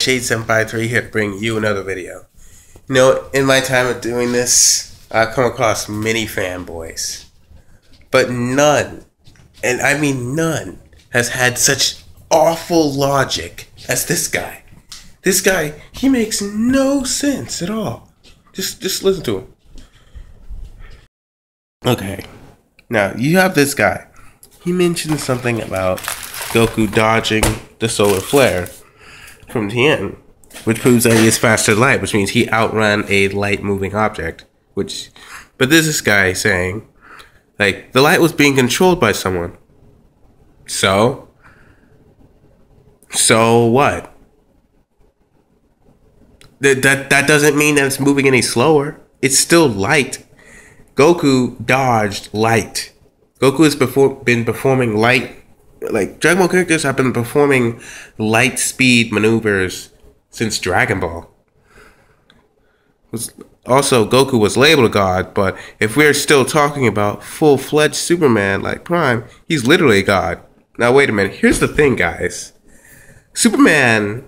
Shade 753 here to bring you another video. You know, in my time of doing this, I've come across many fanboys. But none, and I mean none, has had such awful logic as this guy. This guy, he makes no sense at all. Just listen to him. Okay, now you have this guy. He mentioned something about Goku dodging the solar flare from Tien, which proves that he is faster than light, which means he outran a light-moving object. But this guy saying, like, the light was being controlled by someone. So what? That doesn't mean that it's moving any slower. It's still light. Goku dodged light. Goku has been performing light. Like, Dragon Ball characters have been performing light speed maneuvers since Dragon Ball. Also, Goku was labeled a god, but if we're still talking about full-fledged Superman like Prime, he's literally a god. Now, wait a minute. Here's the thing, guys. Superman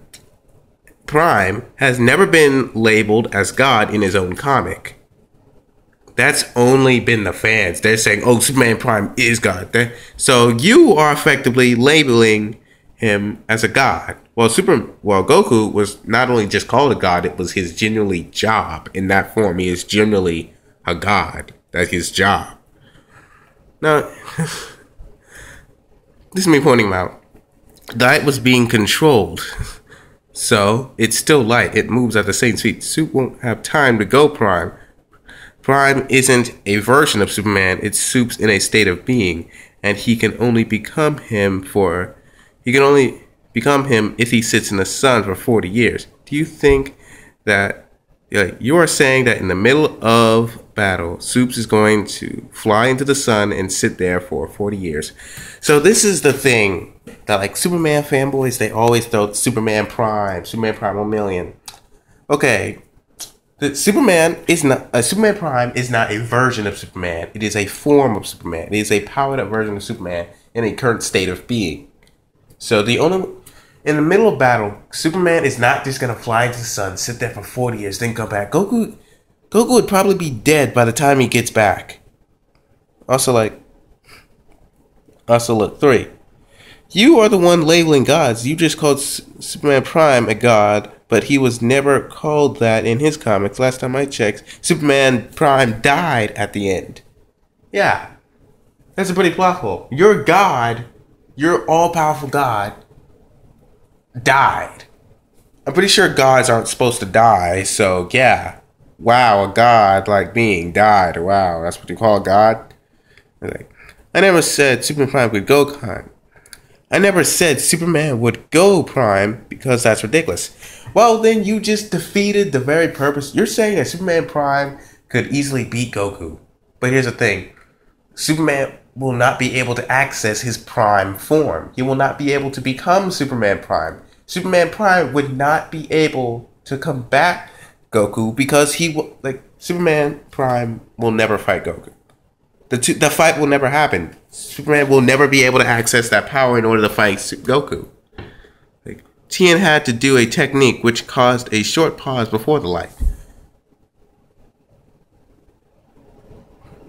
Prime has never been labeled as God in his own comic. That's only been the fans. They're saying, oh, Superman Prime is God. So you are effectively labeling him as a god. Well, Goku was not only just called a god, it was his genuinely job. In that form, he is generally a god. That's his job. Now, this is me pointing him out. The light was being controlled. So, it's still light. It moves at the same speed. Soup won't have time to go Prime. Prime isn't a version of Superman. It's Soup's in a state of being. And he can only become him if he sits in the sun for 40 years. Do you think that you are saying that in the middle of battle, Soups is going to fly into the sun and sit there for 40 years? So this is the thing that, like, Superman fanboys, they always throw Superman Prime 1 million. Okay, Superman Prime is not a version of Superman. It is a form of Superman. It is a powered up version of Superman in a current state of being. So in the middle of battle, Superman is not just gonna fly into the sun, sit there for 40 years, then come back. Goku would probably be dead by the time he gets back. Also, look, 3. You are the one labeling gods. You just called Superman Prime a god, but he was never called that in his comics. Last time I checked, Superman Prime died at the end. Yeah, that's a pretty plot hole. Your god, your all-powerful god, died. I'm pretty sure gods aren't supposed to die, so yeah. Wow, a god like being died. Wow, that's what you call a god? I never said Superman Prime would go Prime. I never said Superman would go Prime because that's ridiculous. Well, then you just defeated the very purpose. You're saying that Superman Prime could easily beat Goku. But here's the thing. Superman will not be able to access his Prime form. He will not be able to become Superman Prime. Superman Prime would not be able to combat Goku because Superman Prime will never fight Goku. The fight will never happen. Superman will never be able to access that power in order to fight Goku. Tien had to do a technique which caused a short pause before the light.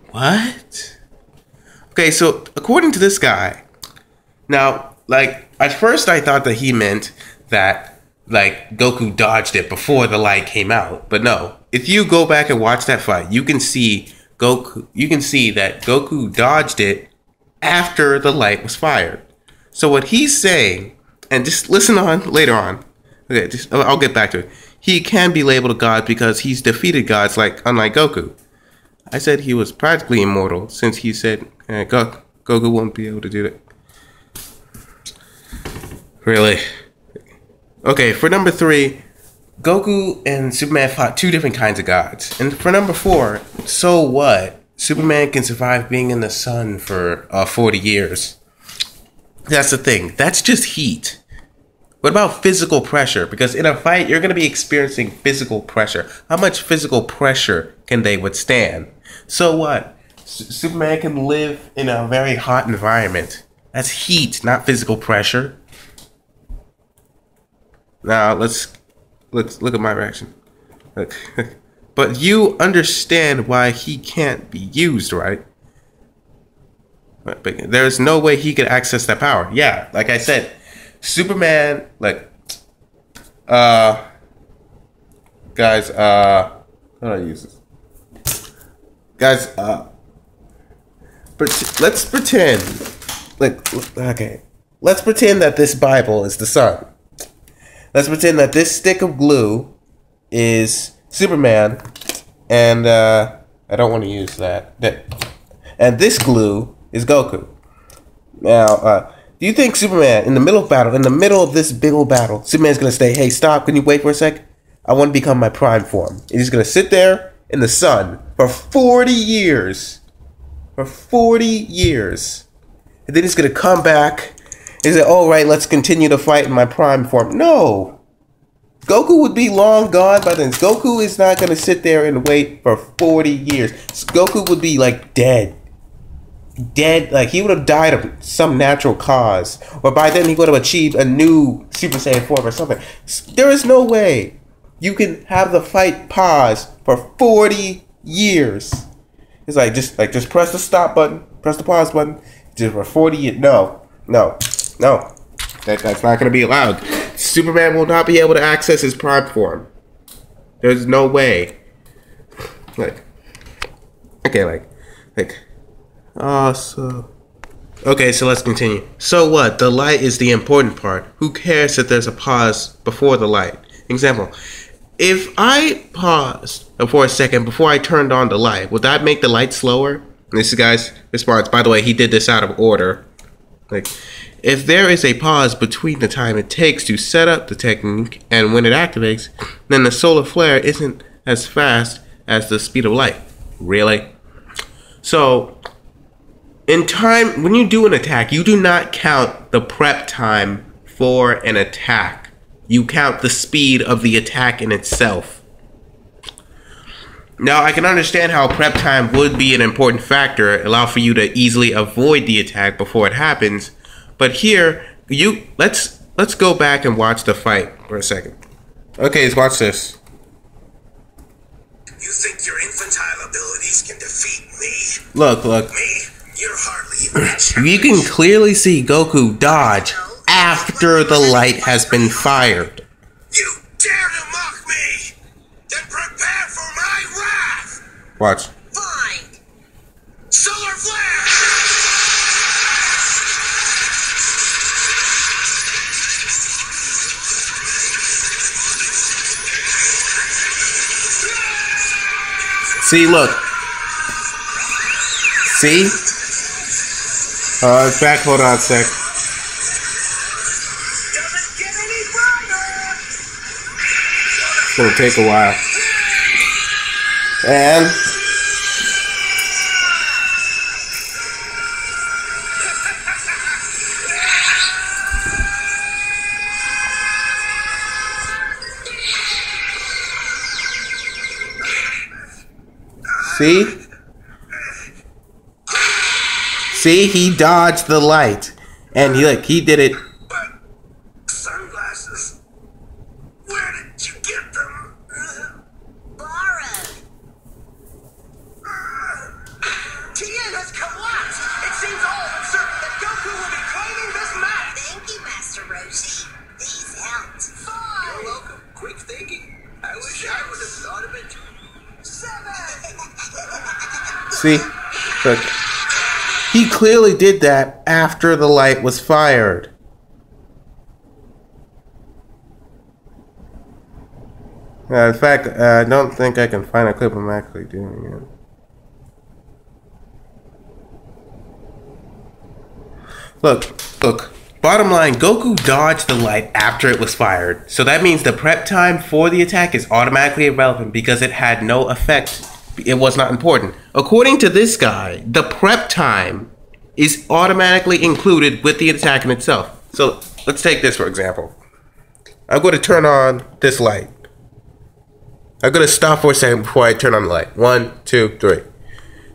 What? Okay, so according to this guy, now, at first I thought that he meant that, Goku dodged it before the light came out. But no, if you go back and watch that fight, you can see that Goku dodged it after the light was fired. So what he's saying, and just listen on later on. Okay, I'll get back to it. He can be labeled a god because he's defeated gods unlike Goku. I said he was practically immortal since he said Goku won't be able to do that. Really? Okay, for number 3, Goku and Superman fought 2 different kinds of gods. And for number 4, so what? Superman can survive being in the sun for 40 years. That's the thing. That's just heat. What about physical pressure? Because in a fight, you're going to be experiencing physical pressure. How much physical pressure can they withstand? So what? Superman can live in a very hot environment. That's heat, not physical pressure. Now, let's look at my reaction. Look. But you understand why he can't be used, right? But there's no way he could access that power. Yeah, like I said, Superman, like, guys, how do I use this? Guys, let's pretend, like, okay, let's pretend that this Bible is the sun. Let's pretend that this stick of glue is Superman, and I don't want to use that. And this glue is Goku. Now, do you think Superman, in the middle of battle, in the middle of this big old battle, Superman's gonna say, "Hey, stop! Can you wait for a sec? I want to become my prime form." And he's gonna sit there in the sun for 40 years, for 40 years, and then he's gonna come back and say, "All right, let's continue to fight in my prime form." No. Goku would be long gone by then. Goku is not going to sit there and wait for 40 years. Goku would be like dead. Dead. Like he would have died of some natural cause. Or by then he would have achieved a new Super Saiyan form or something. There is no way you can have the fight pause for 40 years. It's like just press the stop button. Press the pause button. Just for 40 years. No. That's not going to be allowed. Superman will not be able to access his prime form. There's no way. Okay, so let's continue. So what? The light is the important part. Who cares if there's a pause before the light? Example, if I paused for a second before I turned on the light, would that make the light slower? This guy's response, by the way, he did this out of order. Like, if there is a pause between the time it takes to set up the technique and when it activates, then the solar flare isn't as fast as the speed of light. Really? So, in time, when you do an attack, you do not count the prep time for an attack. You count the speed of the attack in itself. Now, I can understand how prep time would be an important factor, allow for you to easily avoid the attack before it happens. But here, let's go back and watch the fight for a second. Okay, let's watch this. You think your infantile abilities can defeat me? Look. Me? You're hardly even a challenge. You can clearly see Goku dodge after the light has been fired. You dare to mock me? Then prepare for my wrath! Watch. Fine! Solar flare! See, look. See? It's back. Hold on a sec. Doesn't get any brighter! It's gonna take a while. And see, he dodged the light, and he did it. But sunglasses, where did you get them? Borrowed. Tien has collapsed. It seems all but certain that Goku will be claiming this match. Thank you, Master Roshi. These helped. Fine. You're welcome. Quick thinking. I wish I would have thought of it. 7. See, look. He clearly did that after the light was fired. In fact, I don't think I can find a clip of him actually doing it. Look. Bottom line, Goku dodged the light after it was fired. So that means the prep time for the attack is automatically irrelevant because it had no effect. It was not important. According to this guy, the prep time is automatically included with the attack in itself. So let's take this for example. I'm going to turn on this light. I'm going to stop for a second before I turn on the light. 1, 2, 3.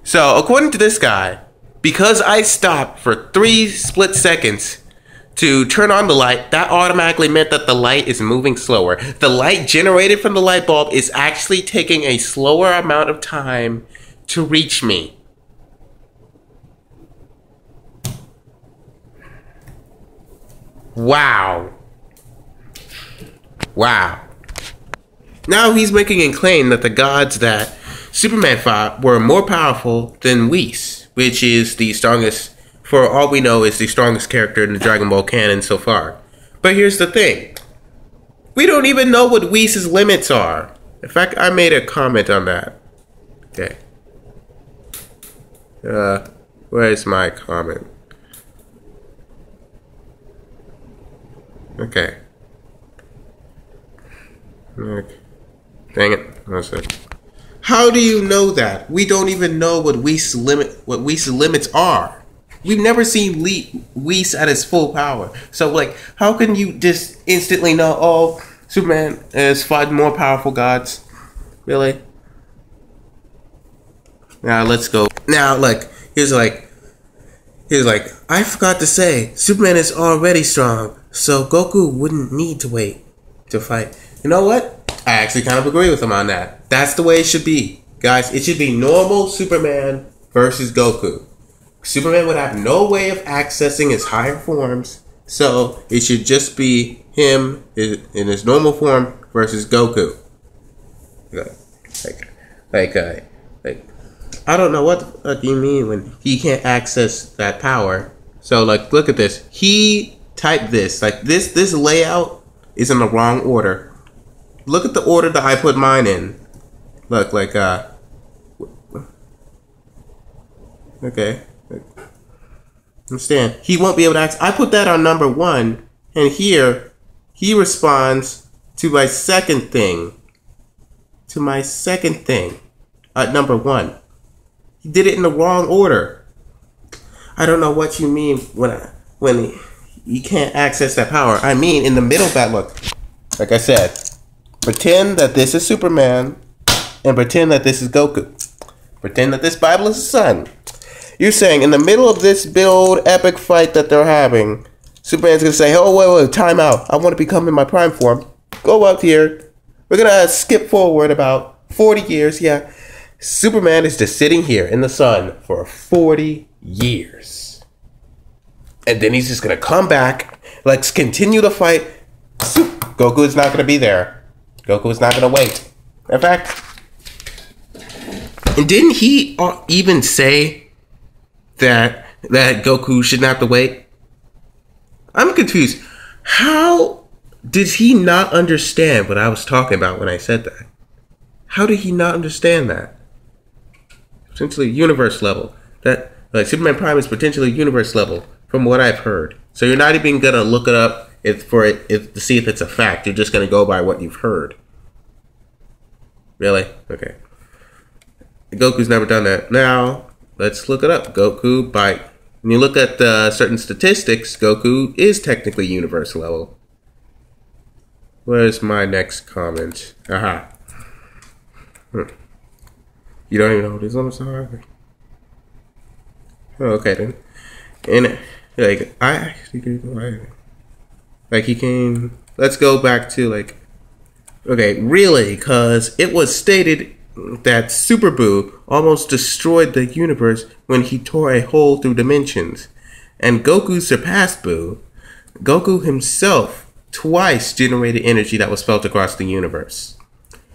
So according to this guy, because I stopped for 3 split seconds to turn on the light, that automatically meant that the light is moving slower. The light generated from the light bulb is actually taking a slower amount of time to reach me. Wow. Wow. Now he's making a claim that the gods that Superman fought were more powerful than Whis, which is the strongest, for all we know, is the strongest character in the Dragon Ball canon so far. But here's the thing. We don't even know what Whis' limits are. In fact, I made a comment on that. Okay. Where's my comment? Okay. Dang it. One sec. How do you know that? We don't even know what Whis' limits are. We've never seen Whis at his full power. So, like, how can you just instantly know, oh, Superman has fought more powerful gods? Really? Now, let's go. Now, here's like, I forgot to say, Superman is already strong, so Goku wouldn't need to wait to fight. You know what? I actually kind of agree with him on that. That's the way it should be. Guys, it should be normal Superman versus Goku. Superman would have no way of accessing his higher forms, so it should just be him in his normal form versus Goku. Like, I don't know what you mean when he can't access that power. So, like, look at this. He typed this. Like, this layout is in the wrong order. Look at the order that I put mine in. Look, like, okay. Understand? He won't be able to access. I put that on number 1, and here, he responds to my second thing. At number 1. He did it in the wrong order. I don't know what you mean when he can't access that power. I mean, in the middle of that, look. Like I said, pretend that this is Superman, and pretend that this is Goku. Pretend that this Bible is the sun. You're saying in the middle of this build epic fight that they're having, Superman's gonna say, oh, wait, time out. I want to become in my prime form. Go up here. We're gonna skip forward about 40 years. Yeah. Superman is just sitting here in the sun for 40 years. And then he's just gonna come back. Let's continue the fight. Goku is not gonna be there. Goku is not gonna wait. In fact, and didn't he even say that Goku shouldn't have to wait? I'm confused. How did he not understand what I was talking about when I said that? How did he not understand that? Potentially universe level. That, like, Superman Prime is potentially universe level from what I've heard. So you're not even gonna look it up to see if it's a fact. You're just gonna go by what you've heard. Really? Okay. Goku's never done that. Now, let's look it up. Goku, when you look at certain statistics, Goku is technically universe level. Where's my next comment? Aha. You don't even know what his limits are? Oh, okay then. And, like, I actually do, like, he came, let's go back to, like, okay, really, because it was stated that Super Buu almost destroyed the universe when he tore a hole through dimensions. And Goku surpassed Buu. Goku himself twice generated energy that was felt across the universe.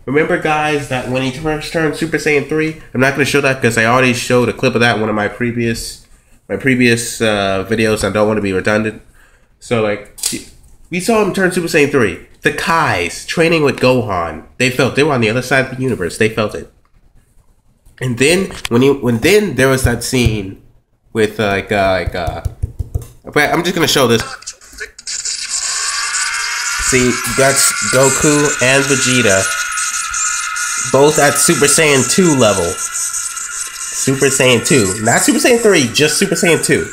Remember, guys, that when he first turned Super Saiyan 3, I'm not going to show that because I already showed a clip of that in one of my previous videos. I don't want to be redundant. So, like, we saw him turn Super Saiyan 3. The Kais training with Gohan, they were on the other side of the universe. They felt it. And then when there was that scene with okay, I'm just gonna show this. See, that's Goku and Vegeta, both at Super Saiyan 2 level. Super Saiyan 2, not Super Saiyan 3, just Super Saiyan 2.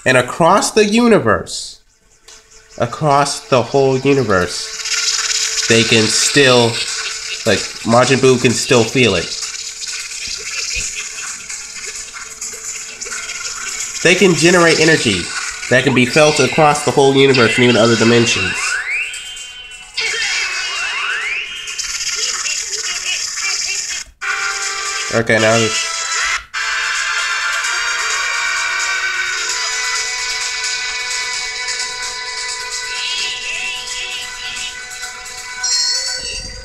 And across the universe, across the whole universe, they can still, like, Majin Buu can still feel it. They can generate energy. that can be felt across the whole universe and even other dimensions. Okay, now this.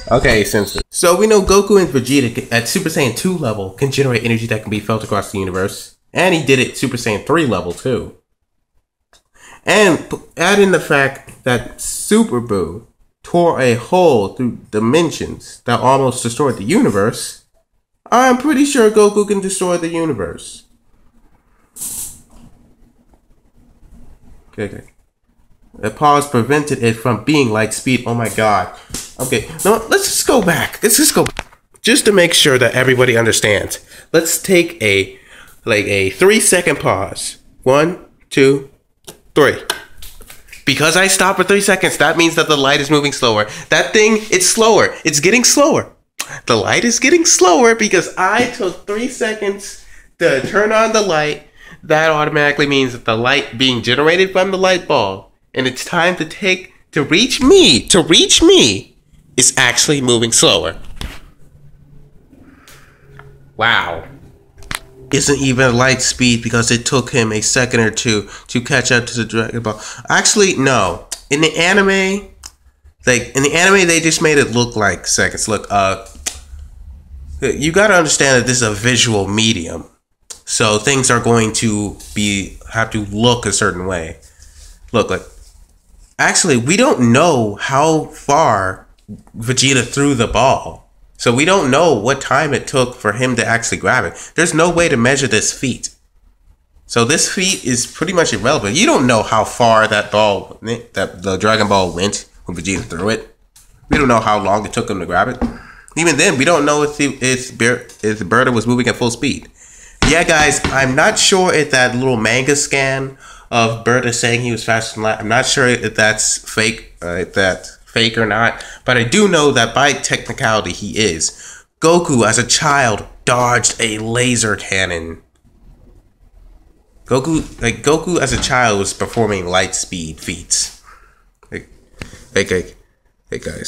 Okay, so we know Goku and Vegeta at Super Saiyan 2 level can generate energy that can be felt across the universe. And he did it Super Saiyan 3 level too. And add in the fact that Super Buu tore a hole through dimensions that almost destroyed the universe. I'm pretty sure Goku can destroy the universe. Okay. The pause prevented it from being light speed. Oh my god. Okay, no, let's just go back. Just to make sure that everybody understands. Let's take a 3-second pause. 1, 2, 3. Because I stopped for 3 seconds, that means that the light is moving slower. That thing, it's slower. It's getting slower. The light is getting slower because I took 3 seconds to turn on the light. That automatically means that the light being generated from the light bulb, and it's time to reach me, is actually moving slower. Wow. Isn't even light speed because it took him a second or two to catch up to the Dragon Ball. Actually, no. In the anime, they just made it look like seconds. Look, you gotta understand that this is a visual medium. So things are going to have to look a certain way. Look, actually, we don't know how far Vegeta threw the ball. So we don't know what time it took for him to actually grab it. There's no way to measure this feat. So this feat is pretty much irrelevant. You don't know how far that the Dragon Ball went when Vegeta threw it. We don't know how long it took him to grab it. Even then, we don't know if Berta was moving at full speed. Yeah, guys, I'm not sure if that little manga scan of Berta saying he was faster than light, I'm not sure if that's fake, or not, but I do know that by technicality he is. Goku as a child dodged a laser cannon. Goku as a child was performing light speed feats. Hey guys,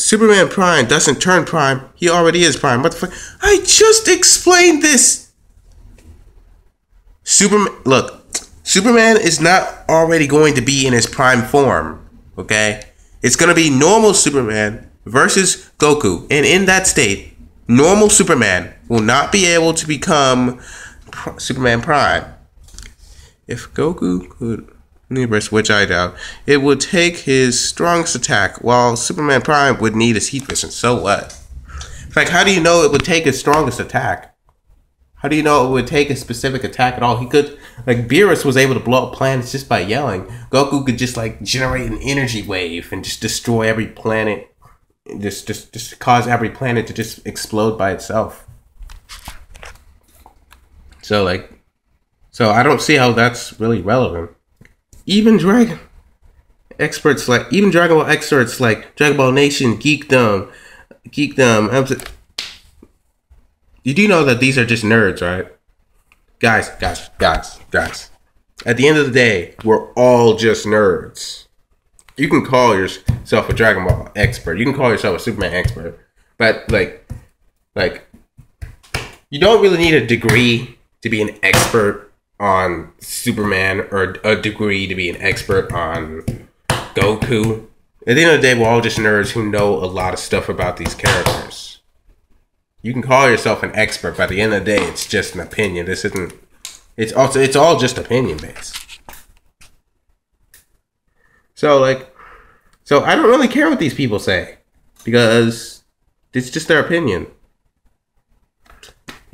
Superman Prime doesn't turn Prime. He already is Prime. What the fuck? I just explained this. Superman is not already going to be in his prime form, okay? It's going to be normal Superman versus Goku. And in that state, normal Superman will not be able to become Superman Prime. If Goku could universe, which I doubt, it would take his strongest attack, while Superman Prime would need his heat vision. So what? In fact, how do you know it would take his strongest attack? How do you know it would take a specific attack at all? He could, Beerus was able to blow up planets just by yelling. Goku could just, generate an energy wave and just destroy every planet. Just cause every planet to just explode by itself. So I don't see how that's really relevant. Even Dragon Ball experts like Dragon Ball Nation, Geekdom. You do know that these are just nerds, right? Guys. At the end of the day, we're all just nerds. You can call yourself a Dragon Ball expert. You can call yourself a Superman expert. But, you don't really need a degree to be an expert on Superman or a degree to be an expert on Goku. At the end of the day, we're all just nerds who know a lot of stuff about these characters. You can call yourself an expert, but at the end of the day, it's just an opinion. It's all just opinion based. So I don't really care what these people say, because it's just their opinion.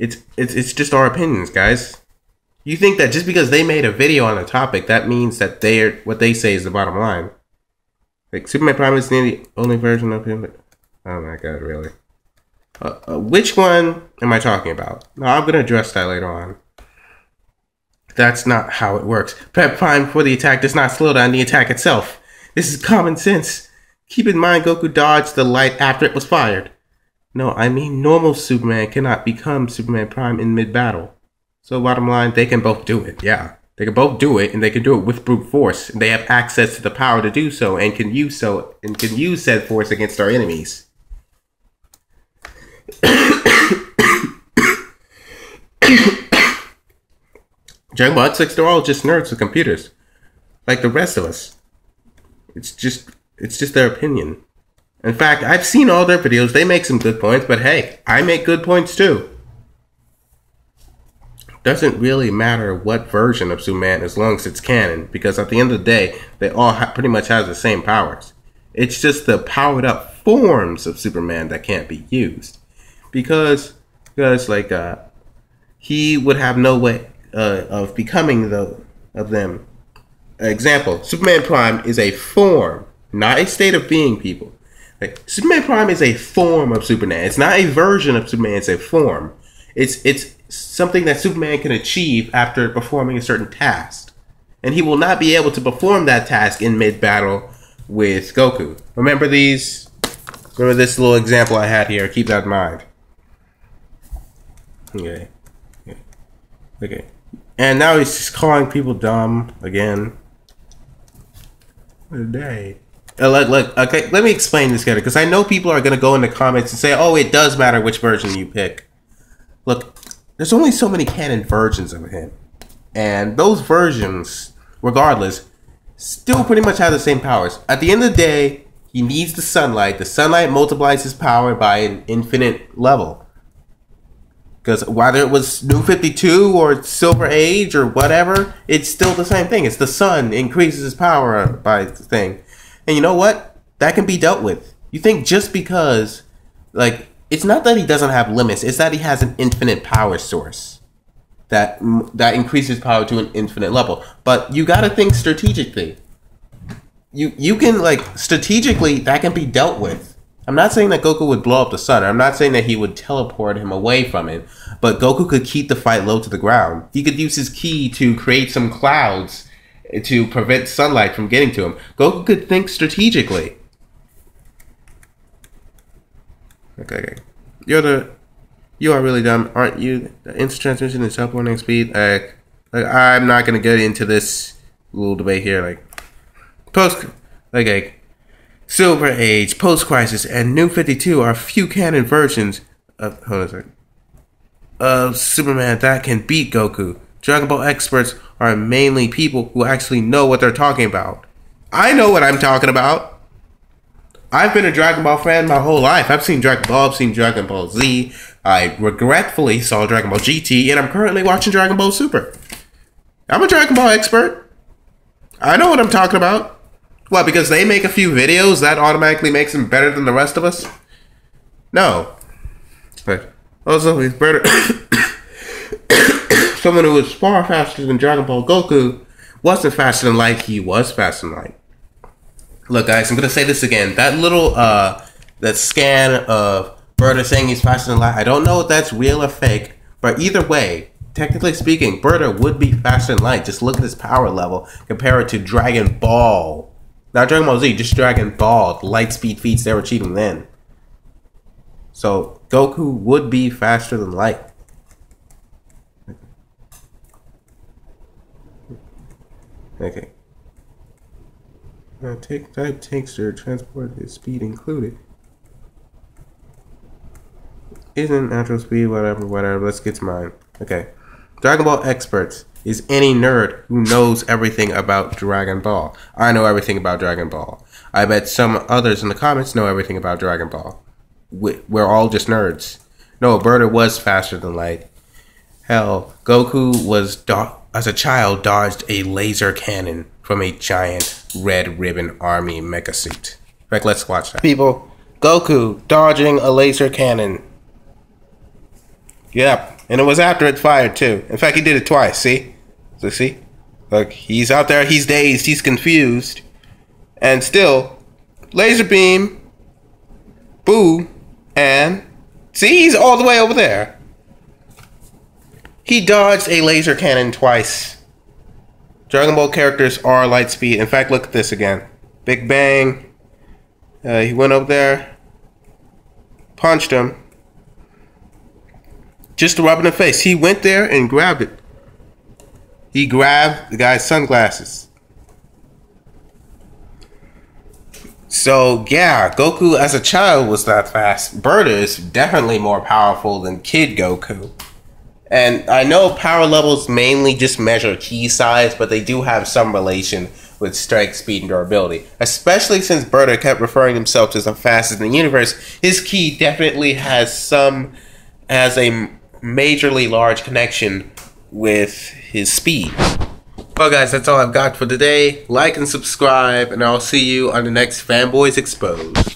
It's just our opinions, guys. You think that just because they made a video on a topic, that means that what they say is the bottom line. Superman Prime is the only version of him. Oh my god, really? Which one am I talking about? No, I'm going to address that later on. That's not how it works. Prep Prime for the attack does not slow down the attack itself. This is common sense. Keep in mind Goku dodged the light after it was fired. No, I mean normal Superman cannot become Superman Prime in mid-battle. So bottom line, they can both do it, yeah. They can both do it, and they can do it with brute force. And they have access to the power to do so, and can use said force against our enemies. Dragon Ball X, they're all just nerds with computers, like the rest of us. It's just their opinion. In fact, I've seen all their videos. They make some good points, but hey, I make good points too. Doesn't really matter what version of Superman as long as it's canon, because at the end of the day, they all pretty much have the same powers. It's just the powered up forms of Superman that can't be used, because like he would have no way of becoming of them. Example: Superman Prime is a form, not a state of being. People, like Superman Prime is a form of Superman. It's not a version of Superman. It's a form. It's something that Superman can achieve after performing a certain task. And he will not be able to perform that task in mid-battle with Goku. Remember these? Remember this little example I had here? Keep that in mind. Okay. And now he's just calling people dumb again. What a day. Look, okay, let me explain this better, because I know people are going to go in the comments and say, oh, it does matter which version you pick. Look, there's only so many canon versions of him. And those versions, regardless, still pretty much have the same powers. At the end of the day, he needs the sunlight. The sunlight multiplies his power by an infinite level. Because whether it was New 52 or Silver Age or whatever, it's still the same thing. It's the sun increases his power by the thing. And you know what? That can be dealt with. You think just because, like, it's not that he doesn't have limits. It's that he has an infinite power source that increases power to an infinite level. But you got to think strategically. You can, like, strategically, that can be dealt with. I'm not saying that Goku would blow up the sun. I'm not saying that he would teleport him away from it. But Goku could keep the fight low to the ground. He could use his ki to create some clouds to prevent sunlight from getting to him. Goku could think strategically. Okay. You are really dumb, aren't you? The instant transmission and teleporting speed. I'm not gonna get into this little debate here. Silver Age, Post Crisis, and New 52 are few canon versions of Superman that can beat Goku. Dragon Ball experts are mainly people who actually know what they're talking about. I know what I'm talking about. I've been a Dragon Ball fan my whole life. I've seen Dragon Ball, I've seen Dragon Ball Z. I regretfully saw Dragon Ball GT, and I'm currently watching Dragon Ball Super. I'm a Dragon Ball expert. I know what I'm talking about. What, because they make a few videos, that automatically makes them better than the rest of us? No. But also, he's better. Someone who was far faster than Dragon Ball Goku wasn't faster than light, he was faster than light. Look, guys, I'm going to say this again. That little, that scan of Berta saying he's faster than light, I don't know if that's real or fake, but either way, technically speaking, Berta would be faster than light. Just look at his power level, compare it to Dragon Ball. Not Dragon Ball Z, just Dragon Ball, the light speed feats they were achieving then. So, Goku would be faster than light. Okay. Type takes to transport the speed included. Isn't natural speed, whatever. Let's get to mine. Okay. Dragon Ball experts is any nerd who knows everything about Dragon Ball. I know everything about Dragon Ball. I bet some others in the comments know everything about Dragon Ball. We're all just nerds. No, Berta was faster than light. Hell, Goku was, as a child, dodged a laser cannon from a giant red ribbon army mecha suit. In fact, let's watch that. People, Goku dodging a laser cannon. Yep, and it was after it fired too. In fact, he did it twice, see? So see? Look, he's out there, he's dazed, he's confused. And still, laser beam, boo, and see, he's all the way over there. He dodged a laser cannon twice. Dragon Ball characters are light speed. In fact, look at this again. Big Bang. He went over there, punched him. Just to rub in the face. He went there and grabbed it. he grabbed the guy's sunglasses. So yeah, Goku as a child was that fast. Berta is definitely more powerful than Kid Goku. And I know power levels mainly just measure ki size, but they do have some relation with strength, speed, and durability. Especially since Berta kept referring himself to as the fastest in the universe, his ki definitely has a majorly large connection with his speed. Well guys, that's all I've got for today. Like and subscribe, and I'll see you on the next Fanboys Exposed.